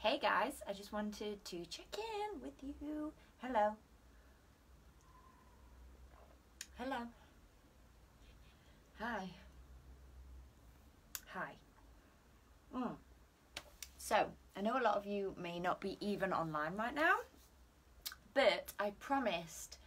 Hey guys, I just wanted to check in with you. Hello. Hello. Hi. Hi. So, I know a lot of you may not be even online right now, but I promised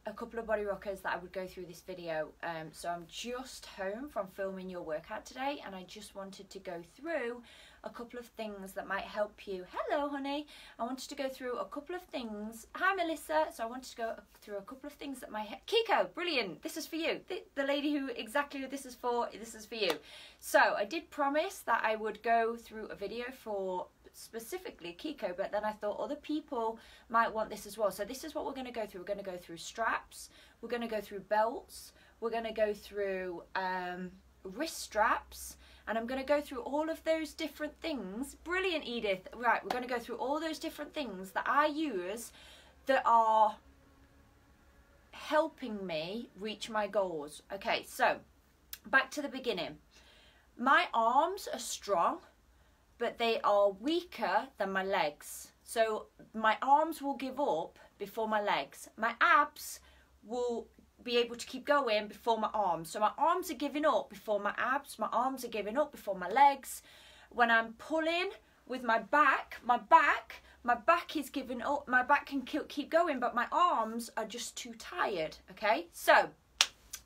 a couple of body rockers that I would go through this video. So I'm just home from filming your workout today, and I just wanted to go through a couple of things that might help you. Hello honey. I wanted to go through a couple of things. Hi Melissa. So I wanted to go through a couple of things that might Kiko, brilliant, this is for you. The lady who exactly this is for you. So I did promise that I would go through a video for specifically Kiko, but then I thought other people might want this as well. So this is what we're going to go through. We're going to go through straps, we're going to go through belts, we're going to go through wrist straps, and I'm going to go through all of those different things. Brilliant, Edith. Right, we're going to go through all those different things that I use that are helping me reach my goals. Okay, so back to the beginning. My arms are strong, but they are weaker than my legs. So my arms will give up before my legs. My abs will be able to keep going before my arms. So my arms are giving up before my abs. My arms are giving up before my legs. When I'm pulling with my back is giving up. My back can keep going, but my arms are just too tired. Okay, so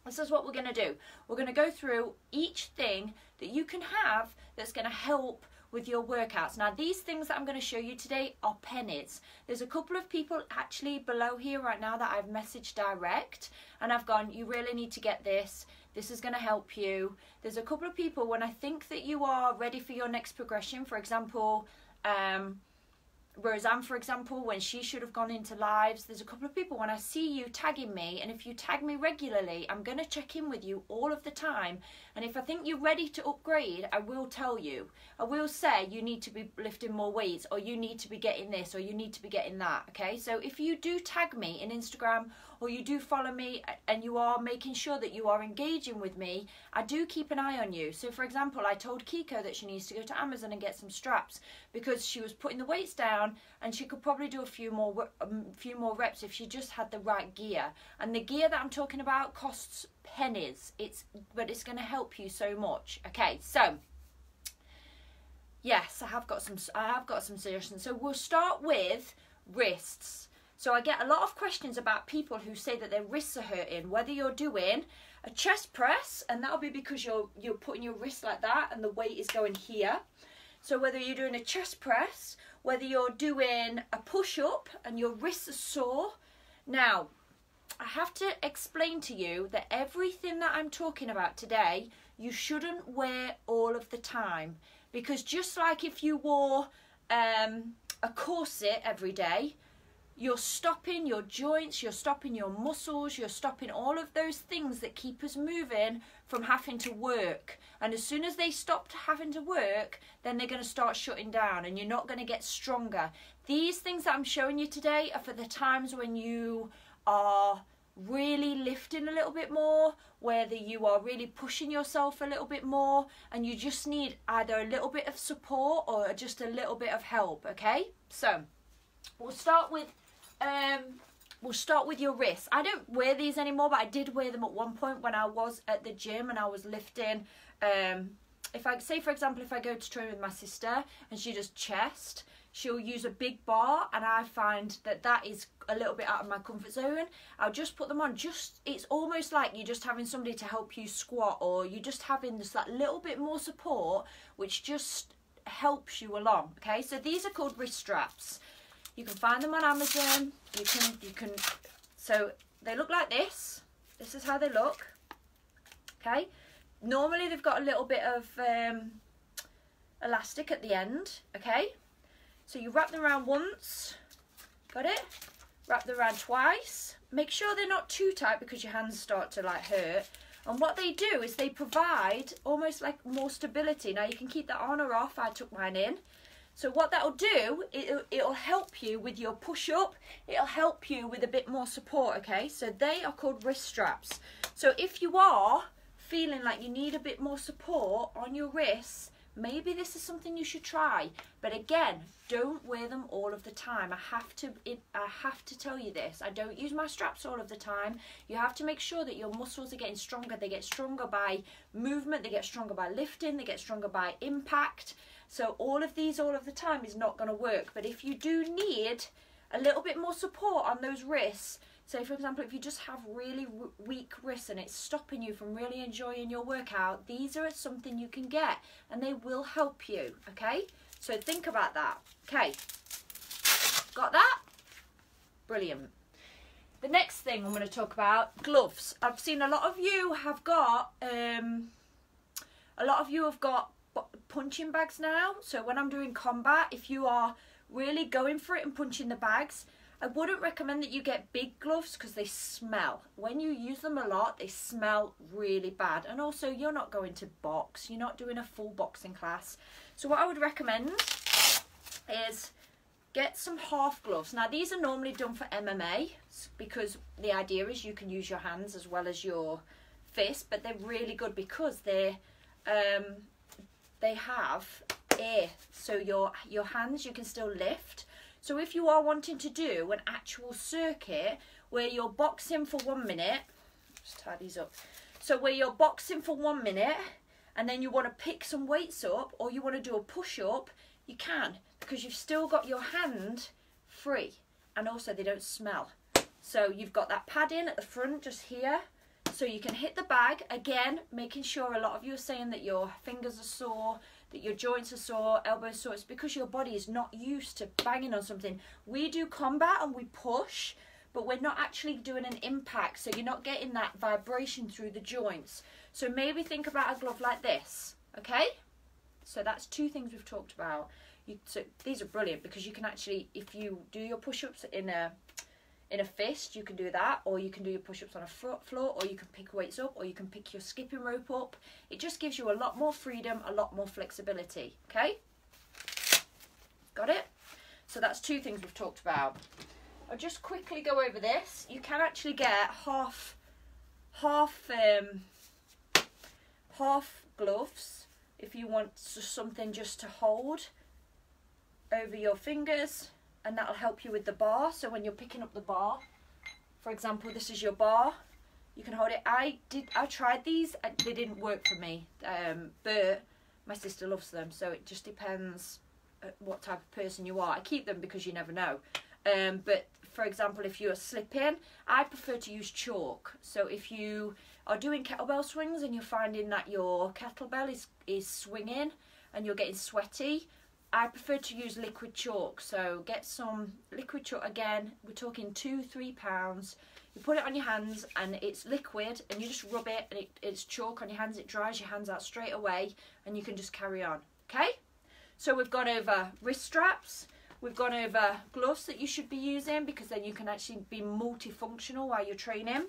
this is what we're going to do. We're going to go through each thing that you can have that's going to help with your workouts. Now these things that I'm going to show you today are pennies. There's a couple of people actually below here right now that I've messaged direct, and I've gone, you really need to get this. This is going to help you. There's a couple of people when I think that you are ready for your next progression, for example, Roseanne, for example, when she should have gone into lives, there's a couple of people when I see you tagging me, and if you tag me regularly, I'm going to check in with you all of the time, and if I think you're ready to upgrade, I will tell you. I will say you need to be lifting more weights, or you need to be getting this, or you need to be getting that. Okay, so if you do tag me in Instagram, or you do follow me and you are making sure that you are engaging with me, I do keep an eye on you. So for example, I told Kiko that she needs to go to Amazon and get some straps because she was putting the weights down, and she could probably do a few more reps if she just had the right gear. And the gear that I'm talking about costs pennies. But it's going to help you so much. Okay, so yes, I have got some suggestions. So we'll start with wrists. So I get a lot of questions about people who say that their wrists are hurting, whether you're doing a chest press, and that'll be because you're putting your wrist like that and the weight is going here. So whether you're doing a chest press, whether you're doing a push-up and your wrists are sore. Now, I have to explain to you that everything that I'm talking about today, you shouldn't wear all of the time. Because just like if you wore a corset every day, you're stopping your joints, you're stopping your muscles, you're stopping all of those things that keep us moving from having to work. And as soon as they stop having to work, then they're going to start shutting down, and you're not going to get stronger. These things that I'm showing you today are for the times when you are really lifting a little bit more, whether you are really pushing yourself a little bit more, and you just need either a little bit of support or just a little bit of help. Okay, so we'll start with your wrists. I don't wear these anymore, but I did wear them at one point when I was at the gym and I was lifting. If I say, for example, if I go to train with my sister and she does chest, she'll use a big bar, and I find that is a little bit out of my comfort zone. I'll just put them on. It's almost like you're just having somebody to help you squat, or you're just having just that little bit more support, which just helps you along. Okay, so these are called wrist straps. You can find them on Amazon. You can. So they look like this. This is how they look. Okay. Normally they've got a little bit of elastic at the end. Okay. So you wrap them around once. Got it? Wrap them around twice. Make sure they're not too tight because your hands start to like hurt. And what they do is they provide almost like more stability. Now you can keep that on or off. I took mine in. So what that'll do, it'll help you with your push-up. It'll help you with a bit more support, okay? So they are called wrist straps. So if you are feeling like you need a bit more support on your wrists, maybe this is something you should try. But again, don't wear them all of the time. I have to tell you this. I don't use my straps all of the time. You have to make sure that your muscles are getting stronger. They get stronger by movement, they get stronger by lifting, they get stronger by impact. So all of these all of the time is not going to work. But if you do need a little bit more support on those wrists, say for example, if you just have really weak wrists and it's stopping you from really enjoying your workout, these are something you can get and they will help you, okay? So think about that. Okay, got that? Brilliant. The next thing I'm going to talk about, gloves. I've seen a lot of you have got punching bags now. So when I'm doing combat, if you are really going for it and punching the bags, I wouldn't recommend that you get big gloves because they smell. When you use them a lot, they smell really bad. And also, you're not going to box. You're not doing a full boxing class. So what I would recommend is get some half gloves. Now, these are normally done for MMA because the idea is you can use your hands as well as your fist. But they're really good because they have air. So your hands, you can still lift. So if you are wanting to do an actual circuit where you're boxing for 1 minute, just tie these up. So where you're boxing for 1 minute and then you want to pick some weights up or you want to do a push up, you can because you've still got your hand free and also they don't smell. So you've got that padding at the front just here. So you can hit the bag, again, making sure a lot of you are saying that your fingers are sore, that your joints are sore, elbows sore. It's because your body is not used to banging on something. We do combat and we push, but we're not actually doing an impact. So you're not getting that vibration through the joints. So maybe think about a glove like this, okay? So that's 2 things we've talked about. So these are brilliant because you can actually, if you do your push-ups in a fist, you can do that, or you can do your push-ups on a floor, or you can pick weights up, or you can pick your skipping rope up. It just gives you a lot more freedom, a lot more flexibility, okay? Got it? So that's 2 things we've talked about. I'll just quickly go over this. You can actually get half gloves if you want something just to hold over your fingers, and that'll help you with the bar. So when you're picking up the bar, for example, this is your bar, you can hold it. I tried these, they didn't work for me, but my sister loves them, so it just depends what type of person you are. I keep them because you never know, but for example, if you're slipping, I prefer to use chalk. So if you are doing kettlebell swings and you're finding that your kettlebell is swinging and you're getting sweaty, I prefer to use liquid chalk. So get some liquid chalk. Again, we're talking 2-3 pounds. You put it on your hands and it's liquid and you just rub it and it's chalk on your hands. It dries your hands out straight away and you can just carry on. Okay? So we've gone over wrist straps. We've gone over gloves that you should be using because then you can actually be multifunctional while you're training.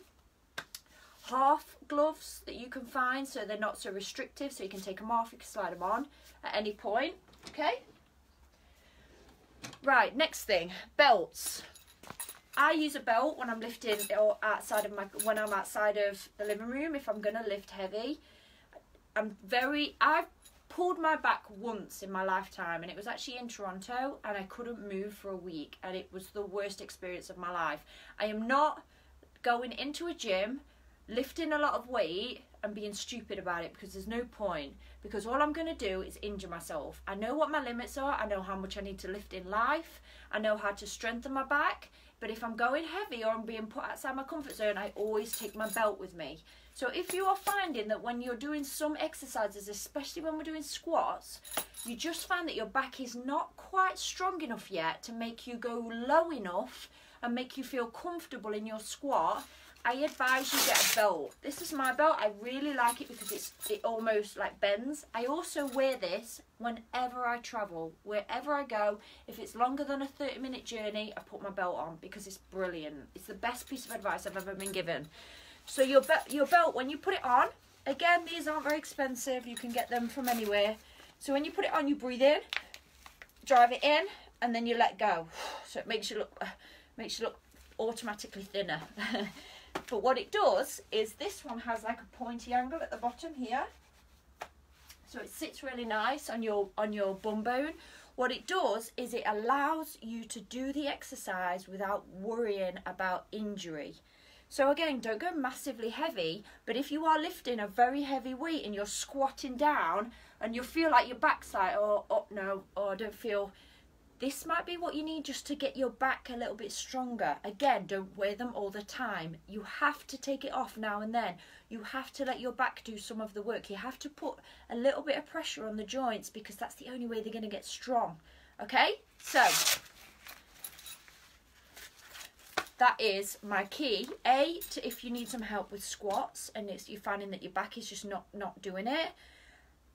Half gloves that you can find so they're not so restrictive, so you can take them off, you can slide them on at any point. Okay? Right, next thing, belts. I use a belt when I'm lifting or when I'm outside of the living room if I'm going to lift heavy. I've pulled my back once in my lifetime and it was actually in Toronto and I couldn't move for a week and it was the worst experience of my life. I am not going into a gym, lifting a lot of weight and being stupid about it because there's no point, because all I'm going to do is injure myself. I know what my limits are, I know how much I need to lift in life, I know how to strengthen my back, but if I'm going heavy or I'm being put outside my comfort zone, I always take my belt with me. So if you are finding that when you're doing some exercises, especially when we're doing squats, you just find that your back is not quite strong enough yet to make you go low enough and make you feel comfortable in your squat, I advise you get a belt. This is my belt. I really like it because it almost like bends. I also wear this whenever I travel, wherever I go. If it's longer than a 30-minute journey, I put my belt on because it's brilliant. It's the best piece of advice I've ever been given. So your belt, when you put it on, again, these aren't very expensive. You can get them from anywhere. So when you put it on, you breathe in, drive it in, and then you let go. So it makes you look automatically thinner. But what it does is this one has like a pointy angle at the bottom here. So it sits really nice on your bum bone. What it does is it allows you to do the exercise without worrying about injury. So again, don't go massively heavy, but if you are lifting a very heavy weight and you're squatting down and you feel like your back's like, oh no, oh I don't feel, this might be what you need just to get your back a little bit stronger. Again, don't wear them all the time. You have to take it off now and then. You have to let your back do some of the work. You have to put a little bit of pressure on the joints because that's the only way they're going to get strong. Okay, so that is my key. A, to if you need some help with squats and you're finding that your back is just not doing it.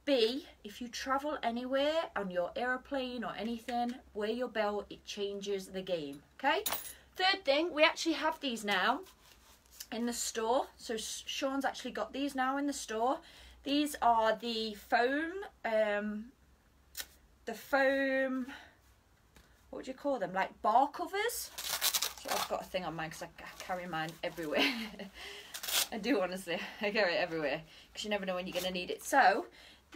B, if you travel anywhere on your aeroplane or anything, wear your belt, it changes the game, okay? Third thing, we actually have these now in the store. So Sean's actually got these now in the store. These are the foam, what would you call them? Like bar covers. So I've got a thing on mine because I carry mine everywhere. I do, honestly. I carry it everywhere because you never know when you're going to need it. So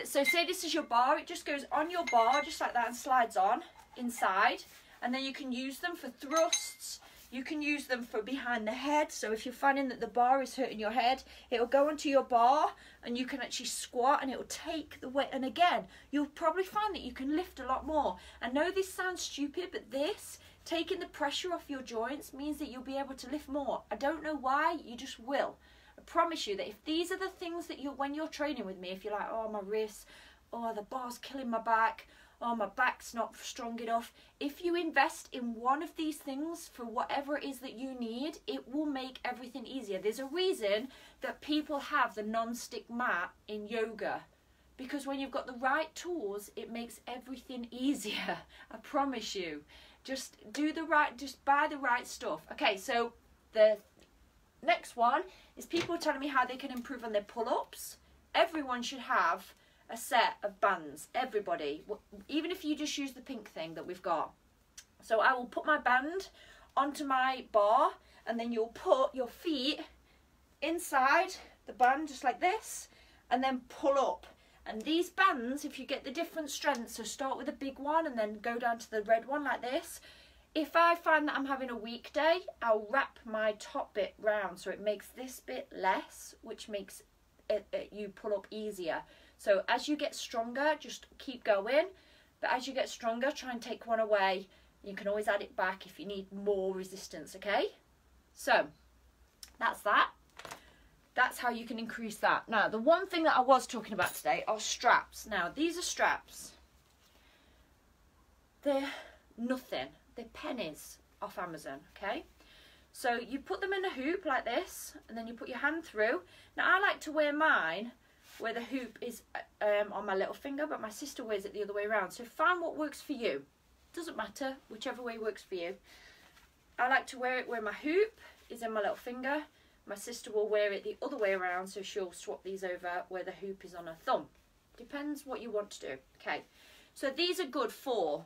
say this is your bar, it just goes on your bar just like that and slides on inside, and then you can use them for thrusts, you can use them for behind the head. So if you're finding that the bar is hurting your head, it'll go onto your bar and you can actually squat and it'll take the weight, and again you'll probably find that you can lift a lot more. I know this sounds stupid, but this taking the pressure off your joints means that you'll be able to lift more. I don't know why, you just will. I promise you that if these are the things that when you're training with me, if you're like, oh my wrists, oh the bar's killing my back, oh my back's not strong enough, if you invest in one of these things for whatever it is that you need, it will make everything easier. There's a reason that people have the non-stick mat in yoga, because when you've got the right tools, it makes everything easier. I promise you. Just buy the right stuff. Okay, so the next one is people telling me how they can improve on their pull-ups. Everyone should have a set of bands. Everybody, even if you just use the pink thing that we've got. So I will put my band onto my bar, and then you'll put your feet inside the band just like this, and then pull up. And these bands, if you get the different strengths, so start with a big one and then go down to the red one like this. If I find that I'm having a weak day, I'll wrap my top bit round so it makes this bit less, which makes you pull up easier. So as you get stronger, just keep going. But as you get stronger, try and take one away. You can always add it back if you need more resistance, okay? So that's that. That's how you can increase that. Now, the one thing that I was talking about today are straps. Now, these are straps. They're nothing. They're pennies off Amazon, okay? So you put them in a hoop like this, and then you put your hand through. Now, I like to wear mine where the hoop is on my little finger, but my sister wears it the other way around. So find what works for you. Doesn't matter, whichever way works for you. I like to wear it where my hoop is in my little finger. My sister will wear it the other way around, so she'll swap these over where the hoop is on her thumb. Depends what you want to do. Okay, so these are good for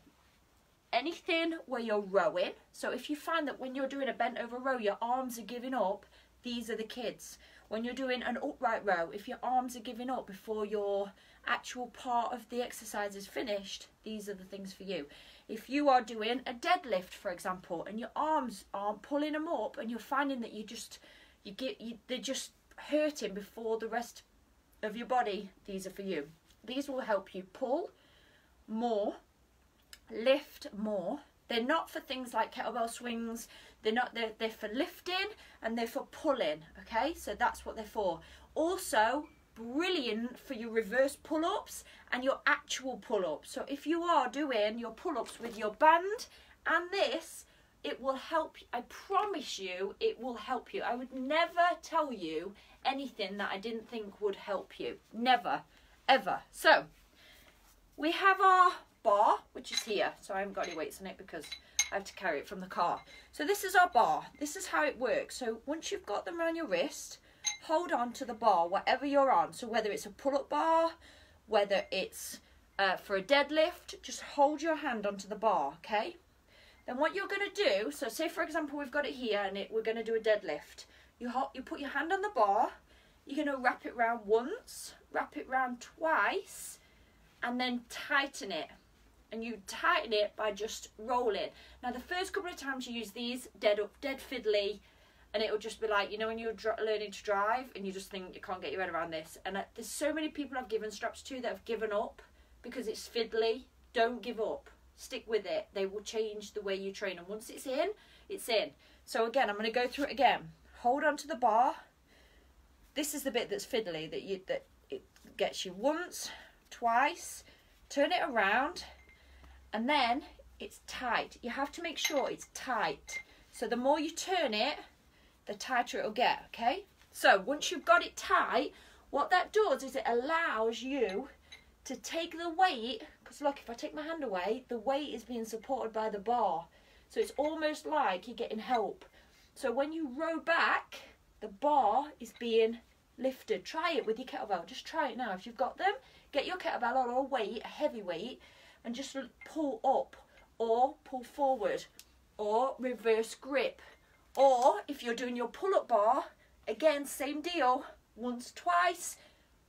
anything where you're rowing. So if you find that when you're doing a bent over row, your arms are giving up, these are the kids. When you're doing an upright row, if your arms are giving up before your actual part of the exercise is finished, these are the things for you. If you are doing a deadlift, for example, and your arms aren't pulling them up and you're finding that they're just hurting before the rest of your body, these are for you. These will help you pull more, lift more. They're not for things like kettlebell swings. They're for lifting and they're for pulling, okay? So that's what they're for. Also, brilliant for your reverse pull-ups and your actual pull-ups. So if you are doing your pull-ups with your band and this, it will help. I promise you, it will help you. I would never tell you anything that I didn't think would help you. Never, ever. So we have our bar, which is here. So I haven't got any weights on it because I have to carry it from the car. So this is our bar. This is how it works. So once you've got them around your wrist, hold on to the bar, whatever you're on. So whether it's a pull-up bar, whether it's for a deadlift, just hold your hand onto the bar, okay? Then what you're going to do, so say for example we've got it here and we're going to do a deadlift. You put your hand on the bar, you're going to wrap it round once, wrap it round twice, and then tighten it. And you tighten it by just rolling. Now the first couple of times you use these, dead fiddly, and it'll just be like, you know, when you're learning to drive and you just think you can't get your head around this. And there's so many people I've given straps to that have given up because it's fiddly. Don't give up. Stick with it. They will change the way you train. And once it's in, it's in. So again, I'm going to go through it again. Hold on to the bar. This is the bit that's fiddly, that it gets you once, twice, turn it around, and then it's tight. You have to make sure it's tight. So the more you turn it, the tighter it'll get, okay? So once you've got it tight, what that does is it allows you to take the weight, because look, if I take my hand away, the weight is being supported by the bar. So it's almost like you're getting help. So when you row back, the bar is being lifted. Try it with your kettlebell. Just try it now. If you've got them, get your kettlebell on a weight, a heavy weight, and just pull up or pull forward or reverse grip. Or if you're doing your pull-up bar, again, same deal. Once, twice,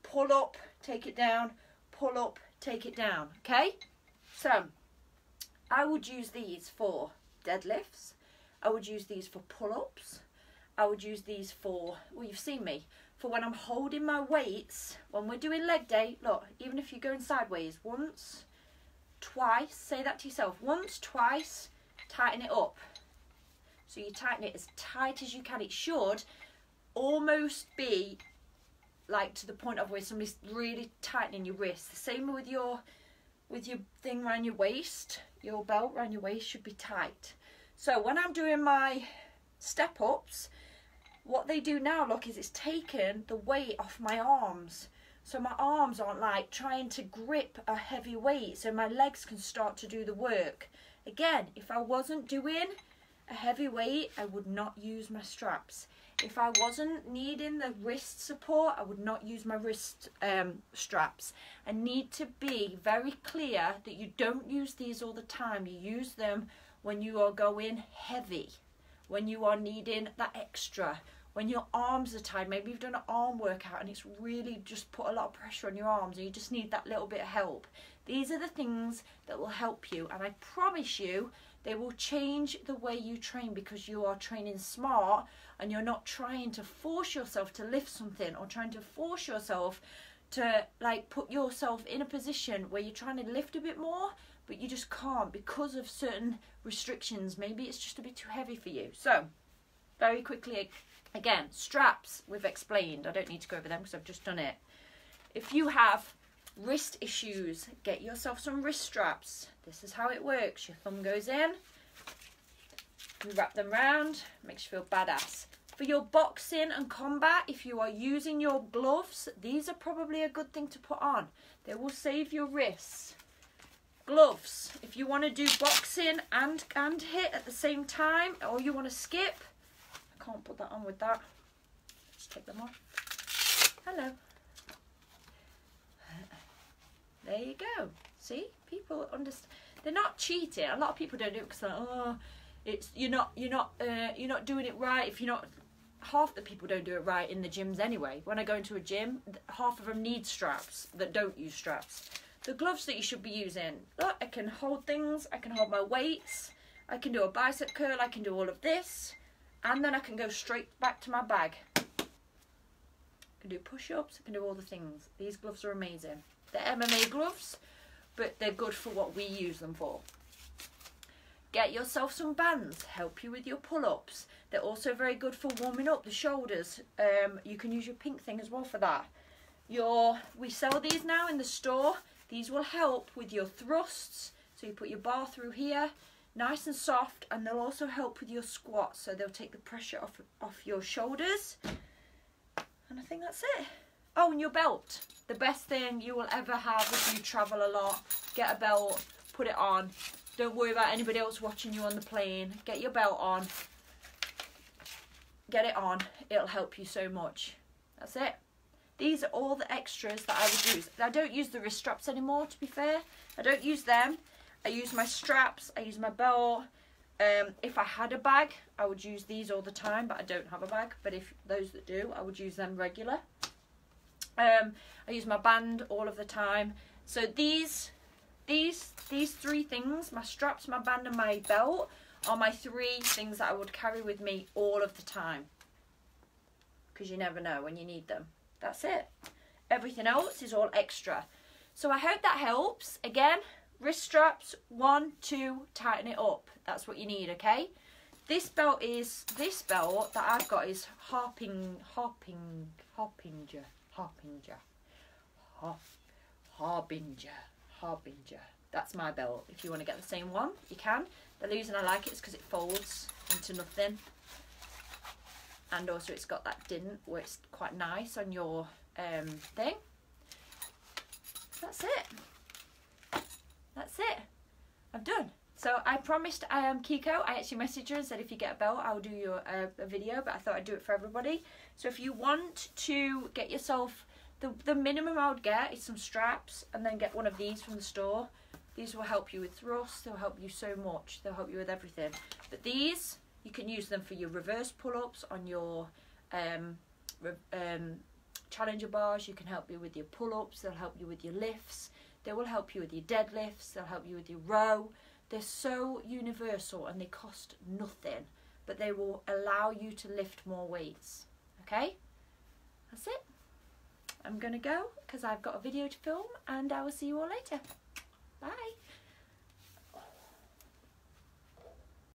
pull up, take it down, pull up, take it down, okay? So I would use these for deadlifts. I would use these for pull-ups. I would use these for, well, you've seen me, for when I'm holding my weights, when we're doing leg day. Look, even if you're going sideways, once, twice, say that to yourself, once, twice, tighten it up. So you tighten it as tight as you can. It should almost be like to the point of where somebody's really tightening your wrist. The same with your thing around your waist, your belt around your waist should be tight. So when I'm doing my step ups, what they do now, look, is it's taken the weight off my arms. So my arms aren't like trying to grip a heavy weight, so my legs can start to do the work. Again, if I wasn't doing a heavy weight, I would not use my straps. If I wasn't needing the wrist support, I would not use my wrist straps. I need to be very clear that you don't use these all the time. You use them when you are going heavy, when you are needing that extra, when your arms are tired. Maybe you've done an arm workout and it's really just put a lot of pressure on your arms and you just need that little bit of help. These are the things that will help you, and I promise you they will change the way you train, because you are training smart and you're not trying to force yourself to lift something or trying to force yourself to like put yourself in a position where you're trying to lift a bit more but you just can't because of certain restrictions. Maybe it's just a bit too heavy for you. So very quickly, again, straps we've explained. I don't need to go over them because I've just done it. If you have wrist issues, get yourself some wrist straps. This is how it works. Your thumb goes in, you wrap them round, makes you feel badass. For your boxing and combat, if you are using your gloves, these are probably a good thing to put on. They will save your wrists. Gloves, if you want to do boxing and hit at the same time, or you want to skip, I can't put that on with that. Let's take them off. Hello. There you go. See, people understand. They're not cheating. A lot of people don't do it because they're like, oh, it's you're not doing it right. If you're not, half the people don't do it right in the gyms anyway. When I go into a gym, half of them need straps that don't use straps. The gloves that you should be using. Look, I can hold things. I can hold my weights. I can do a bicep curl. I can do all of this, and then I can go straight back to my bag. I can do push-ups. I can do all the things. These gloves are amazing. They're MMA gloves, but they're good for what we use them for. Get yourself some bands, help you with your pull-ups. They're also very good for warming up the shoulders. You can use your pink thing as well for that. We sell these now in the store. These will help with your thrusts. So you put your bar through here, nice and soft, and they'll also help with your squats. So they'll take the pressure off your shoulders. And I think that's it. Oh, and your belt. The best thing you will ever have if you travel a lot. Get a belt, put it on. Don't worry about anybody else watching you on the plane. Get your belt on. Get it on. It'll help you so much. That's it. These are all the extras that I would use. I don't use the wrist straps anymore, to be fair. I don't use them. I use my straps. I use my belt. If I had a bag, I would use these all the time, but I don't have a bag. But if those that do, I would use them regular. I use my band all of the time. So these three things, my straps, my band and my belt, are my three things that I would carry with me all of the time. Because you never know when you need them. That's it. Everything else is all extra. So I hope that helps. Again, wrist straps, 1, 2, tighten it up. That's what you need, okay? This belt that I've got is Harbinger. That's my belt. If you want to get the same one, you can. The reason I like it is because it folds into nothing. And also it's got that dint where it's quite nice on your thing. That's it. That's it. I'm done. So I promised Kiko, I actually messaged her and said if you get a belt I'll do you a video, but I thought I'd do it for everybody. So if you want to get yourself, the minimum I would get is some straps, and then get one of these from the store. These will help you with thrust, they'll help you so much, they'll help you with everything. But these, you can use them for your reverse pull-ups on your challenger bars. You can help you with your pull-ups, they'll help you with your lifts, they will help you with your deadlifts, they'll help you with your row. They're so universal and they cost nothing, but they will allow you to lift more weights. Okay, that's it. I'm gonna go because I've got a video to film, and I will see you all later. Bye.